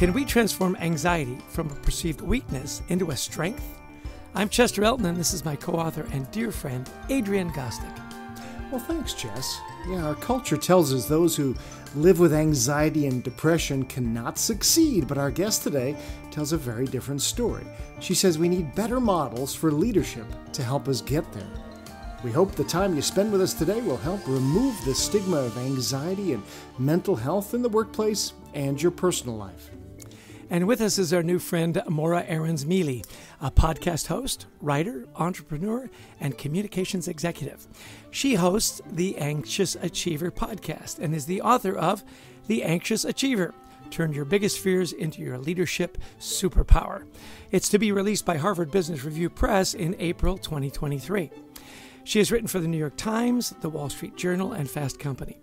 Can we transform anxiety from a perceived weakness into a strength? I'm Chester Elton, and this is my co-author and dear friend, Adrian Gostick. Well, thanks, Jess. Yeah, our culture tells us those who live with anxiety and depression cannot succeed, but our guest today tells a very different story. She says we need better models for leadership to help us get there. We hope the time you spend with us today will help remove the stigma of anxiety and mental health in the workplace and your personal life. And with us is our new friend, Maura Aarons-Mele, a podcast host, writer, entrepreneur, and communications executive. She hosts the Anxious Achiever podcast and is the author of The Anxious Achiever: Turn Your Biggest Fears into Your Leadership Superpower. It's to be released by Harvard Business Review Press in April 2023. She has written for the New York Times, the Wall Street Journal, and Fast Company.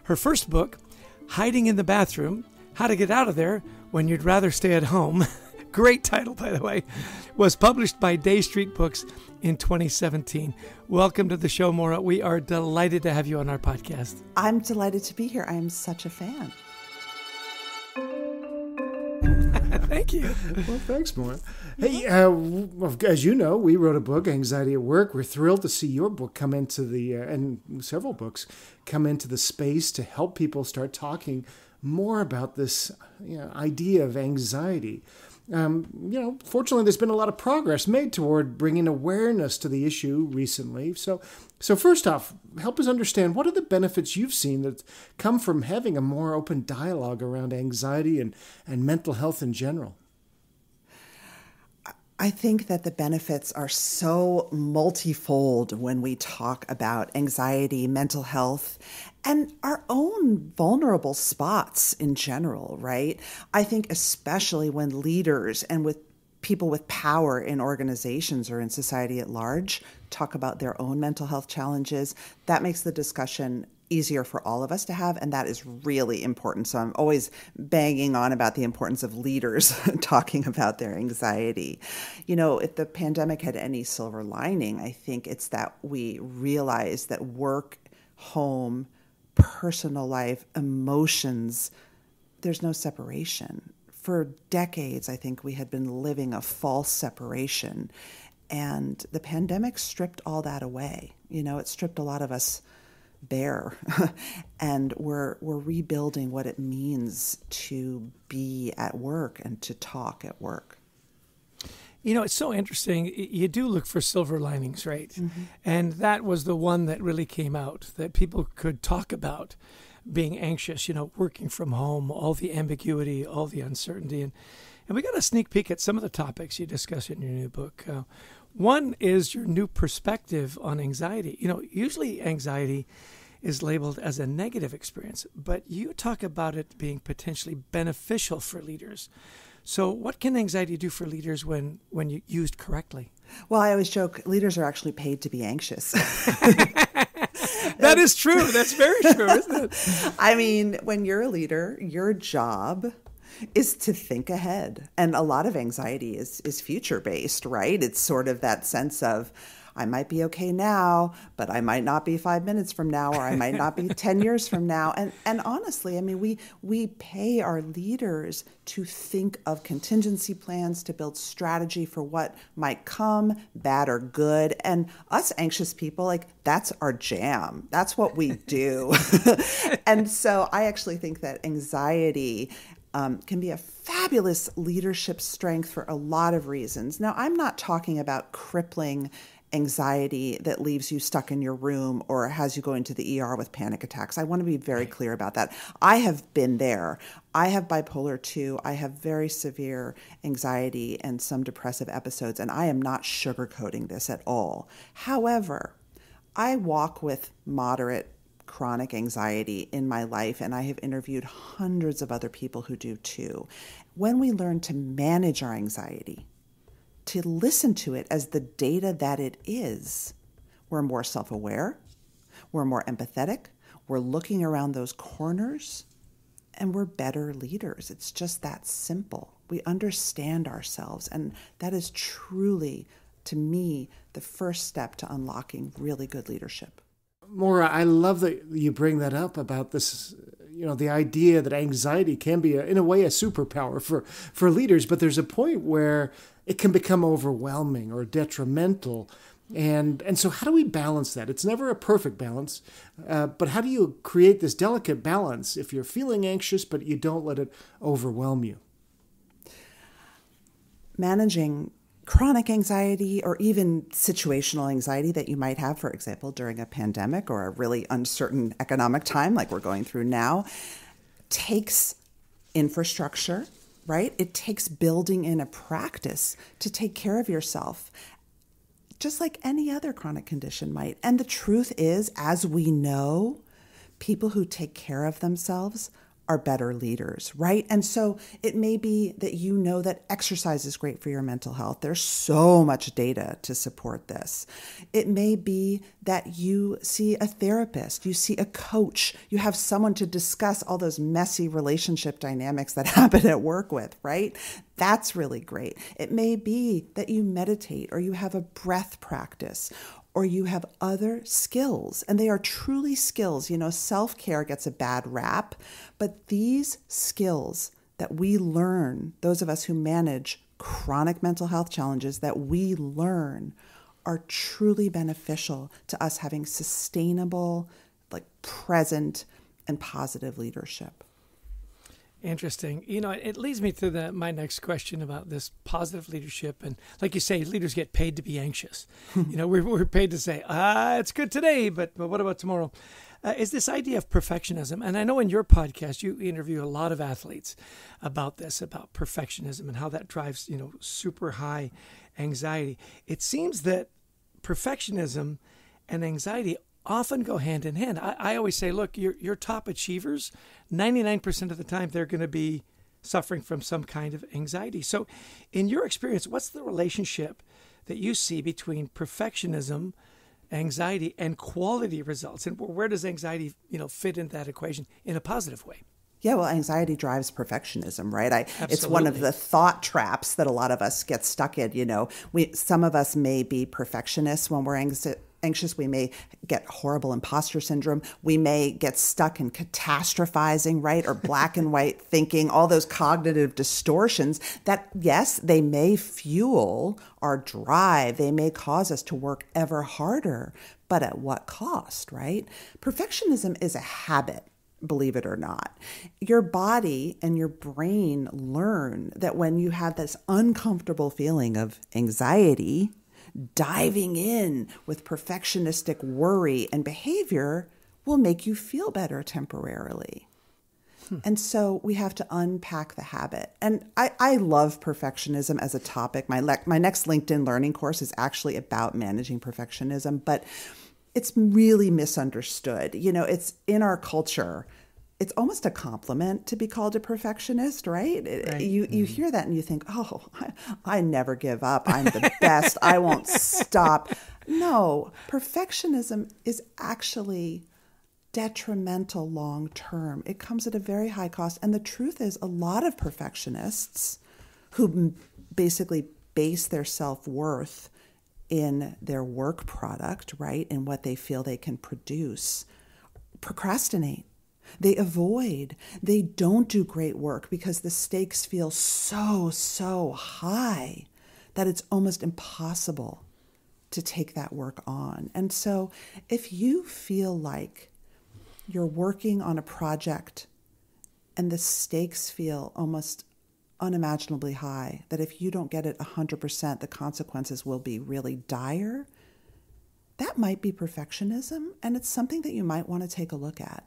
Her first book, Hiding in the Bathroom: How to Get Out of There When You'd Rather Stay at Home, great title, by the way, was published by Day Street Books in 2017. Welcome to the show, Maura. We are delighted to have you on our podcast. I'm delighted to be here. I am such a fan. Thank you. Well, thanks, Maura. Hey, as you know, we wrote a book, Anxiety at Work. We're thrilled to see your book come into the, and several books come into the space to help people start talking more about this idea of anxiety. Fortunately, there's been a lot of progress made toward bringing awareness to the issue recently. So first off, help us understand, what are the benefits you've seen that come from having a more open dialogue around anxiety and mental health in general? I think that the benefits are so multifold when we talk about anxiety, mental health, and our own vulnerable spots in general, right? I think especially when leaders and with people with power in organizations or in society at large talk about their own mental health challenges, that makes the discussion easier for all of us to have, and that is really important. So I'm always banging on about the importance of leaders talking about their anxiety. You know, if the pandemic had any silver lining, I think it's that we realize that work, home, personal life, emotions, there's no separation. For decades, I think we had been living a false separation, and the pandemic stripped all that away. You know, it stripped a lot of us bare, and we're rebuilding what it means to be at work and to talk at work. You know, it's so interesting. You do look for silver linings, right? Mm-hmm. And that was the one that really came out, that people could talk about being anxious, working from home, all the ambiguity, all the uncertainty. And we got a sneak peek at some of the topics you discuss in your new book. One is your new perspective on anxiety. Usually anxiety is labeled as a negative experience, but you talk about it being potentially beneficial for leaders. So what can anxiety do for leaders when used correctly? Well, I always joke, leaders are actually paid to be anxious. That is true. That's very true, isn't it? I mean, when you're a leader, your job is to think ahead. And a lot of anxiety is future-based, right? It's sort of that sense of, I might be okay now, but I might not be 5 minutes from now, or I might not be 10 years from now. And honestly, I mean, we pay our leaders to think of contingency plans, to build strategy for what might come, bad or good. And us anxious people, that's our jam. That's what we do. And so I actually think that anxiety can be a fabulous leadership strength for a lot of reasons. Now, I'm not talking about crippling anxiety that leaves you stuck in your room or has you go into the ER with panic attacks. I want to be very clear about that. I have been there. I have bipolar 2. I have very severe anxiety and some depressive episodes, and I am not sugarcoating this at all. However, I walk with moderate chronic anxiety in my life, and I have interviewed hundreds of other people who do too. When we learn to manage our anxiety, to listen to it as the data that it is, we're more self-aware, we're more empathetic, we're looking around those corners, and we're better leaders. It's just that simple. We understand ourselves, and that is truly, to me, the first step to unlocking really good leadership. Maura, I love that you bring that up about this, the idea that anxiety can be, in a way, a superpower for leaders, but there's a point where it can become overwhelming or detrimental. And so how do we balance that? It's never a perfect balance, but how do you create this delicate balance if you're feeling anxious, but you don't let it overwhelm you? Managing chronic anxiety or even situational anxiety that you might have, for example, during a pandemic or a really uncertain economic time like we're going through now, takes infrastructure, right? It takes building in a practice to take care of yourself, just like any other chronic condition might. And the truth is, as we know, people who take care of themselves are better leaders, right? And so it may be that you know that exercise is great for your mental health. There's so much data to support this. It may be that you see a therapist, you see a coach, you have someone to discuss all those messy relationship dynamics that happen at work with, right? That's really great. It may be that you meditate or you have a breath practice, or you have other skills, and they are truly skills. Self-care gets a bad rap, but these skills that we learn, those of us who manage chronic mental health challenges that we learn, are truly beneficial to us having sustainable, present and positive leadership. Interesting. It leads me to my next question about this positive leadership. And like you say, leaders get paid to be anxious. We're paid to say, it's good today, but what about tomorrow? Is this idea of perfectionism. And I know in your podcast, you interview a lot of athletes about this, about perfectionism and how that drives, super high anxiety. It seems that perfectionism and anxiety often go hand in hand. I always say, look, your top achievers, 99% of the time, they're going to be suffering from some kind of anxiety. So in your experience, what's the relationship that you see between perfectionism, anxiety, and quality results? And where does anxiety, fit into that equation in a positive way? Yeah, well, anxiety drives perfectionism, right? Absolutely. It's one of the thought traps that a lot of us get stuck in. Some of us may be perfectionists when we're anxious. We may get horrible imposter syndrome. We may get stuck in catastrophizing, right? Or black and white thinking, all those cognitive distortions that, yes, they may fuel our drive. They may cause us to work ever harder, but at what cost, right? Perfectionism is a habit. Believe it or not. Your body and your brain learn that when you have this uncomfortable feeling of anxiety, diving in with perfectionistic worry and behavior will make you feel better temporarily. And so we have to unpack the habit. And I love perfectionism as a topic. My next LinkedIn learning course is actually about managing perfectionism, but it's really misunderstood. It's in our culture. It's almost a compliment to be called a perfectionist, right? Right. You hear that and you think, oh, I never give up. I'm the best. I won't stop. No, perfectionism is actually detrimental long term. It comes at a very high cost. And the truth is, a lot of perfectionists who basically base their self-worth in their work product, right, in what they feel they can produce, procrastinate. They avoid. They don't do great work because the stakes feel so high that it's almost impossible to take that work on. And so if you feel like you're working on a project and the stakes feel almost unimaginably high, that if you don't get it 100%, the consequences will be really dire, that might be perfectionism, and it's something that you might want to take a look at.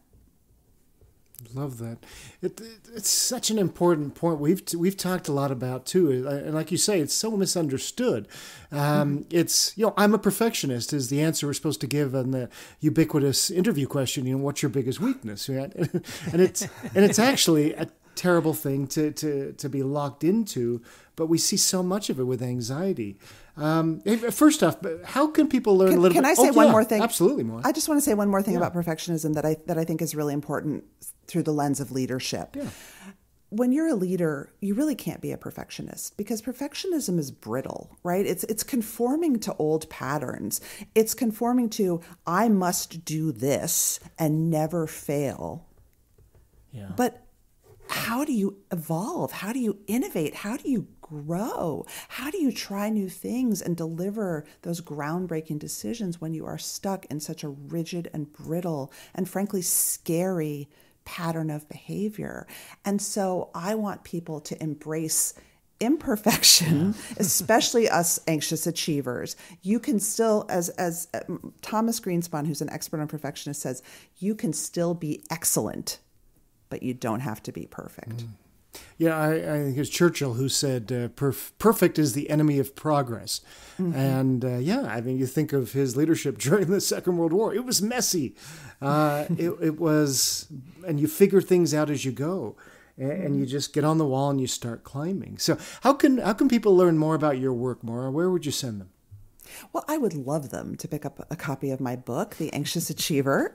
Love that. It's such an important point. We've talked a lot about too, and like you say, it's so misunderstood. It's I'm a perfectionist is the answer we're supposed to give on the ubiquitous interview question. What's your biggest weakness? Right? and it's actually a terrible thing to be locked into. But we see so much of it with anxiety. First off, how can people learn a little bit? Can I say one more thing? Absolutely, more. I just want to say one more thing about perfectionism that I think is really important through the lens of leadership. Yeah. When you're a leader, you really can't be a perfectionist because perfectionism is brittle, right? It's conforming to old patterns. It's conforming to, I must do this and never fail. Yeah. But how do you evolve? How do you innovate? How do you grow? How do you try new things and deliver those groundbreaking decisions when you are stuck in such a rigid and brittle and frankly scary pattern of behavior? And so I want people to embrace imperfection, especially us anxious achievers. You can still, as Thomas Greenspun, who's an expert on perfectionist, says, you can still be excellent, but you don't have to be perfect. Yeah, I think it was Churchill who said, perfect is the enemy of progress. And I mean, you think of his leadership during the Second World War. It was messy. It was, and you figure things out as you go. And you just get on the wall and you start climbing. So how can people learn more about your work, Maura? Where would you send them? Well, I would love them to pick up a copy of my book, The Anxious Achiever.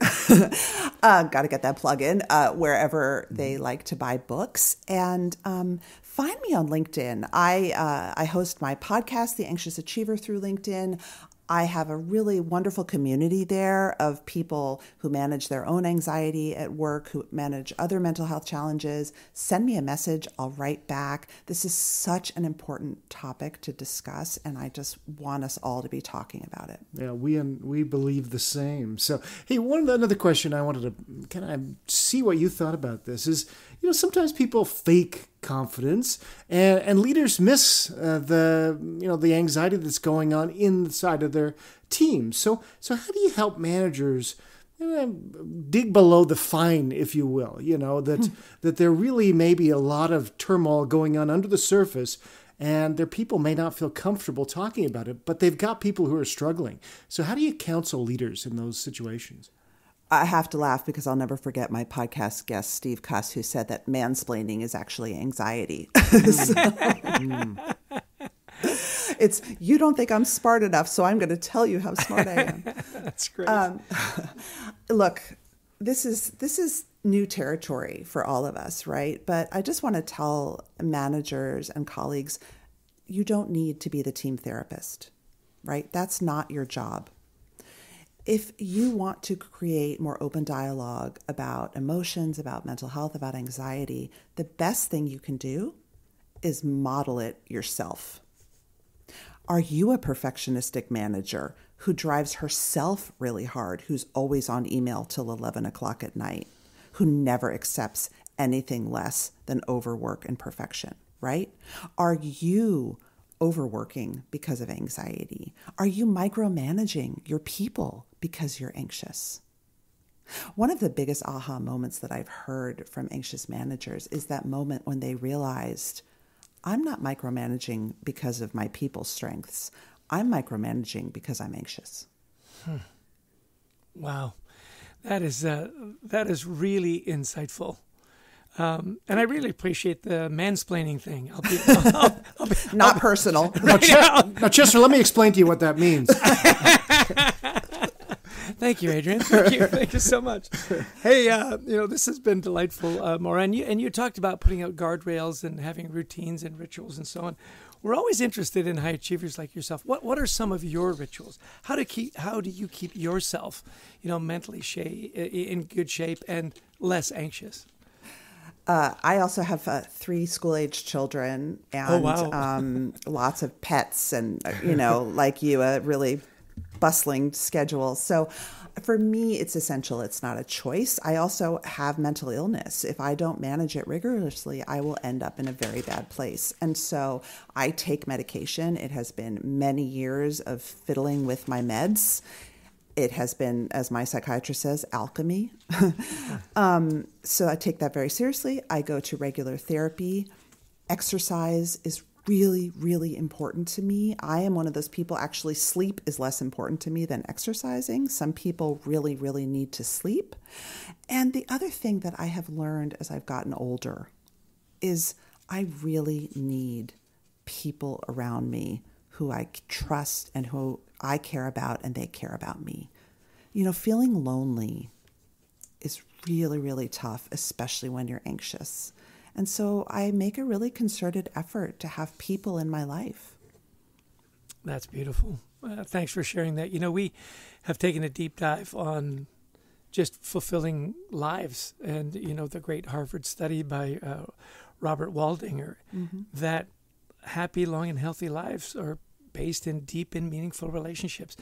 Got to get that plug in wherever they like to buy books. And find me on LinkedIn. I host my podcast, The Anxious Achiever, through LinkedIn. I have a really wonderful community there of people who manage their own anxiety at work, who manage other mental health challenges. Send me a message. I'll write back. This is such an important topic to discuss, and I just want us all to be talking about it. Yeah, we believe the same. So, hey, another question I wanted to kind of see what you thought about this is, sometimes people fake confidence, and leaders miss the anxiety that's going on inside of their team. So how do you help managers dig below the fine, if you will? That there really may be a lot of turmoil going on under the surface, and their people may not feel comfortable talking about it, but they've got people who are struggling. So how do you counsel leaders in those situations? I have to laugh because I'll never forget my podcast guest, Steve Cuss, who said that mansplaining is actually anxiety. It's, you don't think I'm smart enough, so I'm going to tell you how smart I am. That's great. Look, this is new territory for all of us, right? But I just want to tell managers and colleagues, you don't need to be the team therapist, right? That's not your job. If you want to create more open dialogue about emotions, about mental health, about anxiety, the best thing you can do is model it yourself. Are you a perfectionistic manager who drives herself really hard, who's always on email till 11 o'clock at night, who never accepts anything less than overwork and perfection, right? Are you overworking because of anxiety? Are you micromanaging your people because you're anxious? One of the biggest aha moments that I've heard from anxious managers is that moment when they realized, I'm not micromanaging because of my people's strengths. I'm micromanaging because I'm anxious. Wow. That is really insightful. And I really appreciate the mansplaining thing. I'll be Not personal. Now, Chester, let me explain to you what that means. Thank you, Adrian. Thank you so much. Hey, this has been delightful, Maura. And you talked about putting out guardrails and having routines and rituals and so on. We're always interested in high achievers like yourself. What are some of your rituals? How do you keep yourself, mentally in good shape and less anxious? I also have 3 school-age children and lots of pets and, like you, a really bustling schedule. So for me, it's essential. It's not a choice. I also have mental illness. If I don't manage it rigorously, I will end up in a very bad place. And so I take medication. It has been many years of fiddling with my meds. It has been, as my psychiatrist says, alchemy. So I take that very seriously. I go to regular therapy. Exercise is really, really important to me. I am one of those people, actually, sleep is less important to me than exercising. Some people really, really need to sleep. And the other thing that I have learned as I've gotten older is I really need people around me who I trust and who I care about and they care about me. Feeling lonely is really, really tough, especially when you're anxious. And so I make a really concerted effort to have people in my life. That's beautiful. Thanks for sharing that. We have taken a deep dive on just fulfilling lives. And, the great Harvard study by Robert Waldinger, that happy, long, and healthy lives are based in deep and meaningful relationships.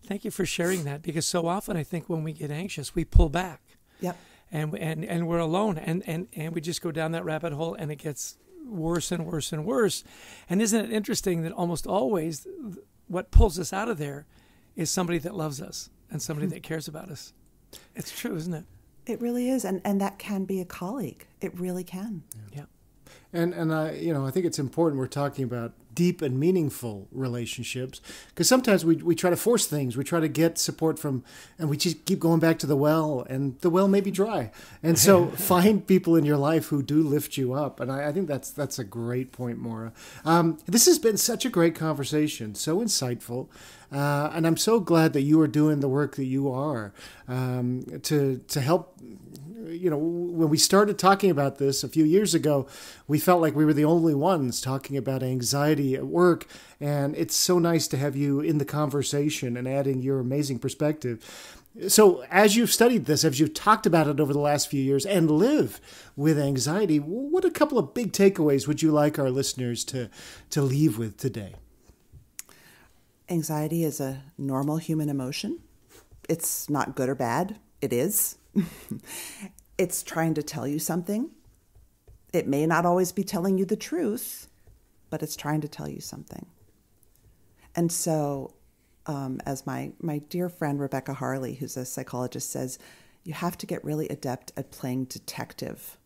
Thank you for sharing that, because so often I think when we get anxious, we pull back. Yep. And we're alone, and we just go down that rabbit hole, and it gets worse and worse and worse. And isn't it interesting that almost always what pulls us out of there is somebody that loves us and somebody that cares about us? It's true, isn't it? It really is, and that can be a colleague. It really can. Yeah. And I think it's important we're talking about deep and meaningful relationships, because sometimes we try to force things. We try to get support from, and we just keep going back to the well, and the well may be dry. And so find people in your life who do lift you up. And I think that's a great point, Maura. This has been such a great conversation, so insightful. And I'm so glad that you are doing the work that you are to help. When we started talking about this a few years ago, we felt like we were the only ones talking about anxiety at work. And it's so nice to have you in the conversation and adding your amazing perspective. So as you've studied this, as you've talked about it over the last few years and live with anxiety, what a couple of big takeaways would you like our listeners to leave with today? Anxiety is a normal human emotion. It's not good or bad. It is. It's trying to tell you something. It may not always be telling you the truth, but it's trying to tell you something. And so, as my dear friend Rebecca Harley, who's a psychologist, says, you have to get really adept at playing detective.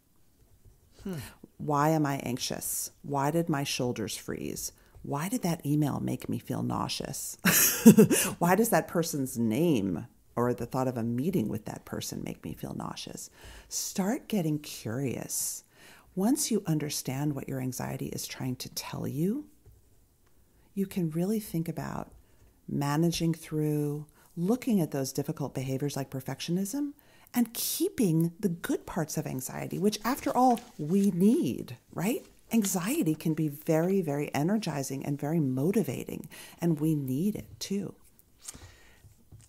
Why am I anxious? Why did my shoulders freeze? Why did that email make me feel nauseous? Why does that person's name or the thought of a meeting with that person make me feel nauseous? Start getting curious. Once you understand what your anxiety is trying to tell you, you can really think about managing through, looking at those difficult behaviors like perfectionism, and keeping the good parts of anxiety, which after all, we need, right? Anxiety can be very, very energizing and very motivating, and we need it too.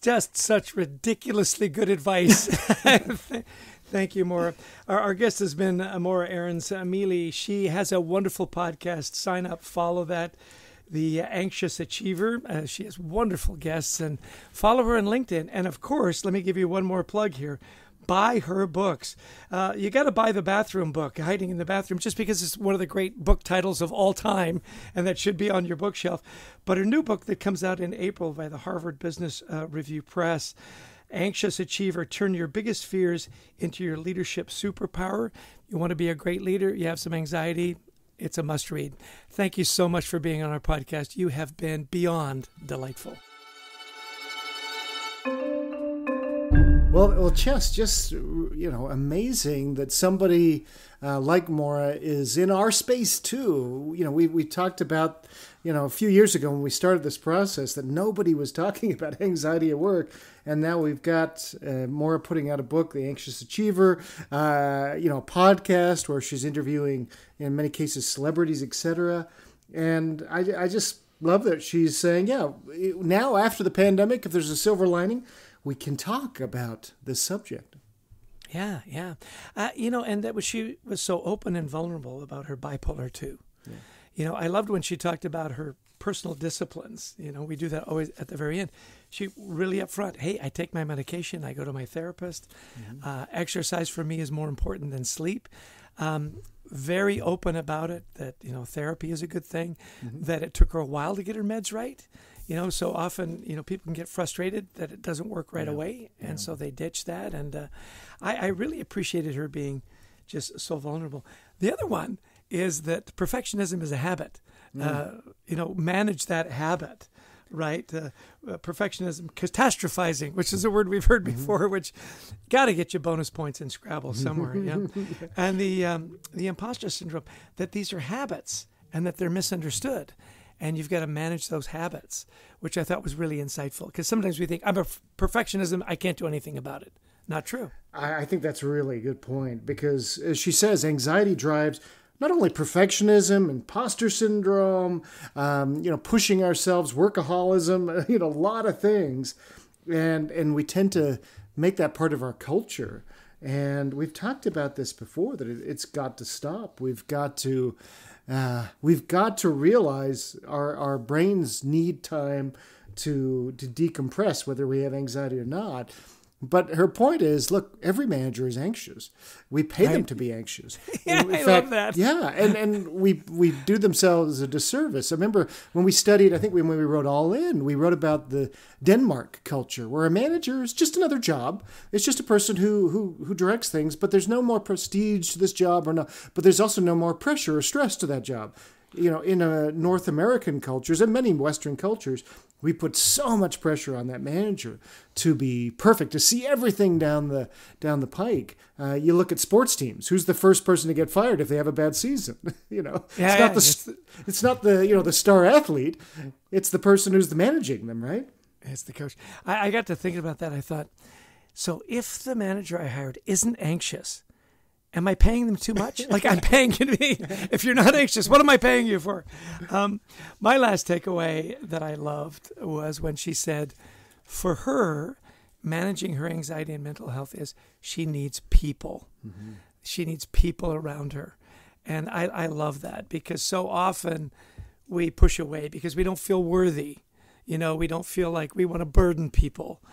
Just such ridiculously good advice. Thank you, Maura. Our guest has been Maura Aarons-Mele. She has a wonderful podcast. Sign up, follow that. The Anxious Achiever. She has wonderful guests, and follow her on LinkedIn. And of course, let me give you one more plug here. Buy her books. You got to buy the bathroom book, Hiding in the Bathroom, just because it's one of the great book titles of all time, and that should be on your bookshelf. But her new book that comes out in April by the Harvard Business Review Press, Anxious Achiever, Turn Your Biggest Fears into Your Leadership Superpower. You want to be a great leader, you have some anxiety, it's a must read. Thank you so much for being on our podcast. You have been beyond delightful. Well, just amazing that somebody like Maura is in our space too. We talked about, a few years ago when we started this process that nobody was talking about anxiety at work, and now we've got Maura putting out a book, The Anxious Achiever, a podcast where she's interviewing, in many cases, celebrities, etc. And I just love that she's saying, now after the pandemic, if there's a silver lining, we can talk about this subject. Yeah. And that she was so open and vulnerable about her bipolar too. Yeah. I loved when she talked about her personal disciplines. We do that always at the very end. She really upfront, hey, I take my medication, I go to my therapist. Mm-hmm. Exercise for me is more important than sleep. Very open about it, that, therapy is a good thing, mm-hmm. that it took her a while to get her meds right. So often, people can get frustrated that it doesn't work right away. And so they ditch that. And I really appreciated her being just so vulnerable. The other one is that perfectionism is a habit. Manage that habit, right? Perfectionism, catastrophizing, which is a word we've heard before, which got to get you bonus points in Scrabble somewhere. And the imposter syndrome, that these are habits and that they're misunderstood. And you've got to manage those habits, which I thought was really insightful. Because sometimes we think, I'm a perfectionism, I can't do anything about it. Not true. I think that's a really good point. Because as she says, anxiety drives not only perfectionism, imposter syndrome, pushing ourselves, workaholism, a lot of things. And we tend to make that part of our culture. And we've talked about this before, that it's got to stop. We've got to realize our brains need time to decompress, whether we have anxiety or not. But her point is, look, every manager is anxious. We pay them to be anxious. Yeah, In I fact, love that. Yeah, and we do themselves a disservice. I remember when we studied, I think when we wrote All In, we wrote about the Denmark culture, where a manager is just another job. It's just a person who directs things, but there's no more prestige to this job, but there's also no more pressure or stress to that job. In North American cultures and many Western cultures, we put so much pressure on that manager to be perfect, to see everything down the pike. You look at sports teams. Who's the first person to get fired if they have a bad season? It's not the star athlete. It's the person who's managing them, right? It's the coach. I got to thinking about that. I thought, so if the manager I hired isn't anxious, am I paying them too much? Like, I'm paying you to be, if you're not anxious, what am I paying you for? My last takeaway that I loved was when she said, for her, managing her anxiety and mental health is she needs people. Mm-hmm. She needs people around her. And I love that, because so often we push away because we don't feel worthy. We don't feel like we want to burden people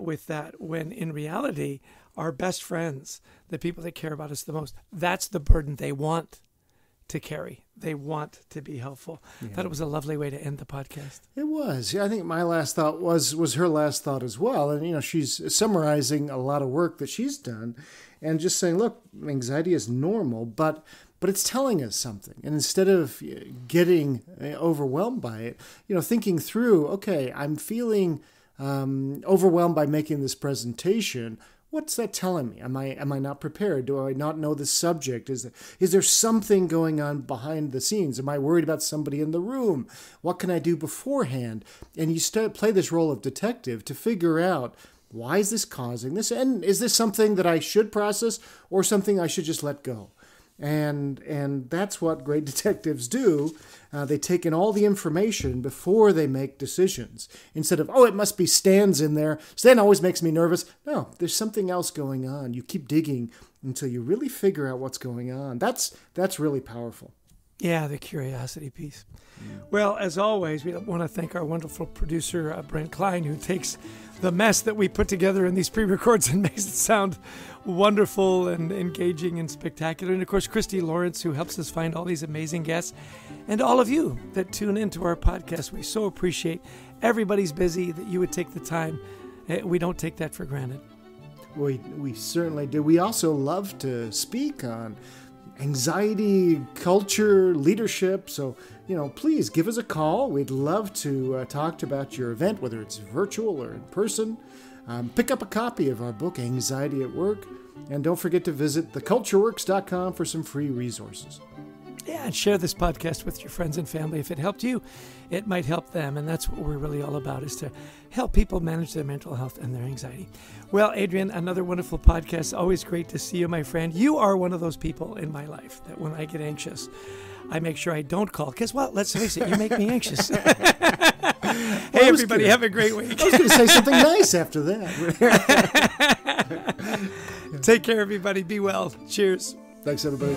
with that, when in reality, our best friends, the people that care about us the most, that's the burden they want to carry. They want to be helpful. Yeah. I thought it was a lovely way to end the podcast. It was. Yeah, I think my last thought was her last thought as well. And, she's summarizing a lot of work that she's done and just saying, look, anxiety is normal, but it's telling us something. And instead of getting overwhelmed by it, thinking through, okay, I'm feeling overwhelmed by making this presentation. What's that telling me? Am I not prepared? Do I not know the subject? Is there something going on behind the scenes? Am I worried about somebody in the room? What can I do beforehand? And you play this role of detective to figure out, why is this causing this? And is this something that I should process or something I should just let go? And that's what great detectives do. They take in all the information before they make decisions. Instead of, it must be Stan's in there. Stan always makes me nervous. No, there's something else going on. You keep digging until you really figure out what's going on. That's really powerful. Yeah, the curiosity piece. Yeah. Well, as always, we want to thank our wonderful producer, Brent Klein, who takes the mess that we put together in these pre-records and makes it sound wonderful and engaging and spectacular. And of course, Christy Lawrence, who helps us find all these amazing guests. And all of you that tune into our podcast. We so appreciate. Everybody's busy, that you would take the time. We don't take that for granted. We certainly do. We also love to speak on anxiety, culture, leadership. So, please give us a call. We'd love to talk about your event, whether it's virtual or in person. Pick up a copy of our book, Anxiety at Work. And don't forget to visit thecultureworks.com for some free resources. Yeah, and share this podcast with your friends and family. If it helped you, it might help them. And that's what we're really all about, is to help people manage their mental health and their anxiety. Well, Adrian, another wonderful podcast. Always great to see you, my friend. You are one of those people in my life that when I get anxious, I make sure I don't call. Because, let's face it, you make me anxious. Hey, everybody, have a great week. I was going to say something nice after that. Take care, everybody. Be well. Cheers. Thanks, everybody.